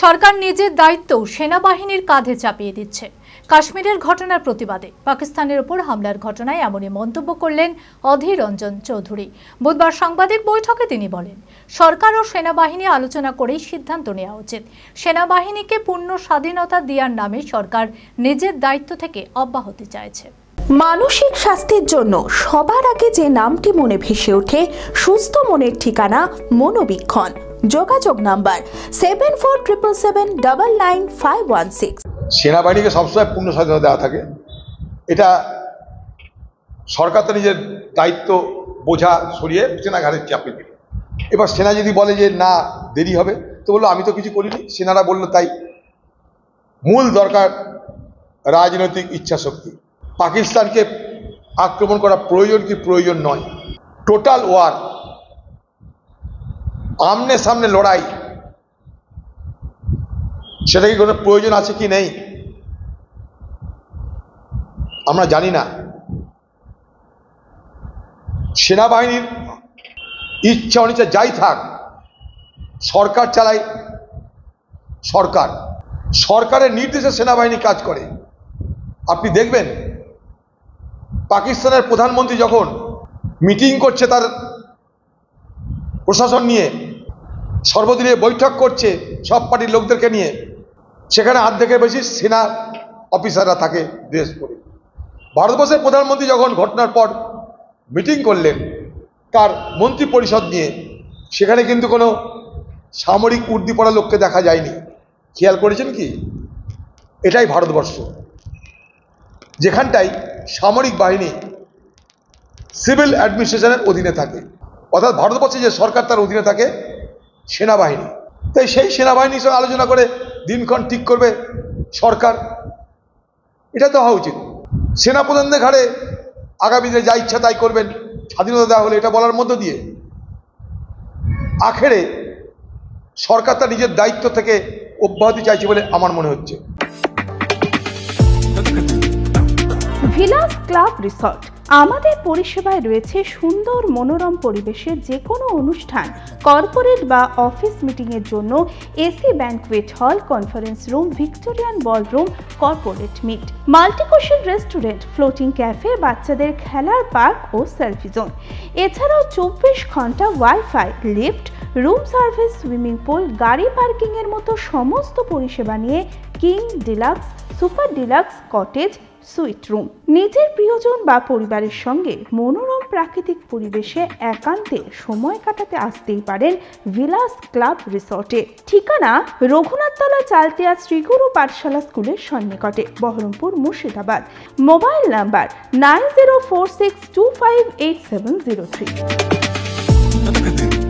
সরকার নিজের দায়িত্ব সেনাবাহিনীর কাঁধে চাপিয়ে দিচ্ছে। কাশ্মীরের ঘটনার প্রতিবাদে পাকিস্তানের উপর হামলার ঘটনায় এমনই মন্তব্য করলেন অধীর রঞ্জন চৌধুরী। বুধবার সাংবাদিক বৈঠকে তিনি বলেন, সরকার ও সেনাবাহিনী আলোচনা করেই সিদ্ধান্ত নেওয়া উচিত। সেনাবাহিনীকে পূর্ণ স্বাধীনতা দেওয়ার নামে সরকার নিজের দায়িত্ব থেকে অব্যাহতি চাইছে। মানসিক স্বাস্থ্যের জন্য সবার আগে যে নামটি মনে ভেসে ওঠে, সুস্থ মনের ঠিকানা মনোবীক্ষণ। যোগাযোগ নাম্বার 7477799516। সেনাবাহিনীকে সবসময় পূর্ণ স্বাধীনতা দেওয়া থাকে। এটা সরকার তো নিজের দায়িত্ব বোঝা সরিয়ে সেনা ঘাড়ে চাপিয়ে দিল। এবার সেনা যদি বলে যে না দেরি হবে, তো বললো আমি তো কিছু করিনি। সেনারা বললো তাই। মূল দরকার রাজনৈতিক ইচ্ছা শক্তি। পাকিস্তানকে আক্রমণ করা প্রয়োজন কি প্রয়োজন নয়, টোটাল ওয়ার, আমনে সামনে লড়াই, সেটা কি কোনো প্রয়োজন আছে কি নেই আমরা জানি না। সেনাবাহিনীর ইচ্ছা অনিচ্ছা যাই থাক, সরকার চালায় সরকার, সরকারের নির্দেশে সেনাবাহিনী কাজ করে। আপনি দেখবেন পাকিস্তানের প্রধানমন্ত্রী যখন মিটিং করছে তার প্রশাসন নিয়ে, সর্বদলীয় বৈঠক করছে সব পার্টির লোকদেরকে নিয়ে, সেখানে অর্ধেকের বেশি সেনা অফিসাররা থাকে ড্রেস পরে। ভারতবর্ষের প্রধানমন্ত্রী যখন ঘটনার পর মিটিং করলেন তার মন্ত্রী পরিষদ নিয়ে, সেখানে কিন্তু কোনো সামরিক উর্দি পড়া লোককে দেখা যায়নি। খেয়াল করেছেন কি? এটাই ভারতবর্ষ, যেখানটায় সামরিক বাহিনী সিভিল অ্যাডমিনিস্ট্রেশনের অধীনে থাকে। অর্থাৎ ভারতবর্ষে যে সরকার তার অধীনে থাকে সেনাবাহিনী। তাই সেই সেনাবাহিনীর সঙ্গে আলোচনা করে দিনক্ষণ ঠিক করবে সরকার। এটা তো হওয়া উচিত। সেনাপ্রধানদের ঘাড়ে আগামী দিনে যা ইচ্ছা তাই করবেন, স্বাধীনতা দেওয়া হলে, এটা বলার মধ্য দিয়ে আখেরে সরকার তার নিজের দায়িত্ব থেকে অব্যাহতি চাইছে বলে আমার মনে হচ্ছে। ভিলাস ক্লাব রিসর্ট আমাদের পরিষেবায় রয়েছে সুন্দর মনোরম পরিবেশের যে কোনো অনুষ্ঠান, কর্পোরেট বা অফিস মিটিংয়ের জন্য AC banquet hall, conference room, Victorian ballroom, corporate meet, multicuisine restaurant, floating cafe, বাচ্চাদের খেলার পার্ক ও সেলফি জোন। এছাড়াও 24 ঘন্টা wifi, lift, room service, swimming pool, গাড়ি পার্কিংয়ের মতো সমস্ত পরিষেবা নিয়ে king deluxe, super deluxe, cottage, suite room. নিজের প্রিয়জন বা পরিবারের সঙ্গে মনোরম প্রাকৃতিক পরিবেশে একান্তে সময় কাটাতে আসতেই পারেন ভিলাস ক্লাব রিসর্টে। ঠিকানা রঘুনাথতলা, চালতিয়া শ্রীগুরু পাঠশালা স্কুলের সন্নিকটে, বহরমপুর, মুর্শিদাবাদ। Mobile number 9046258703।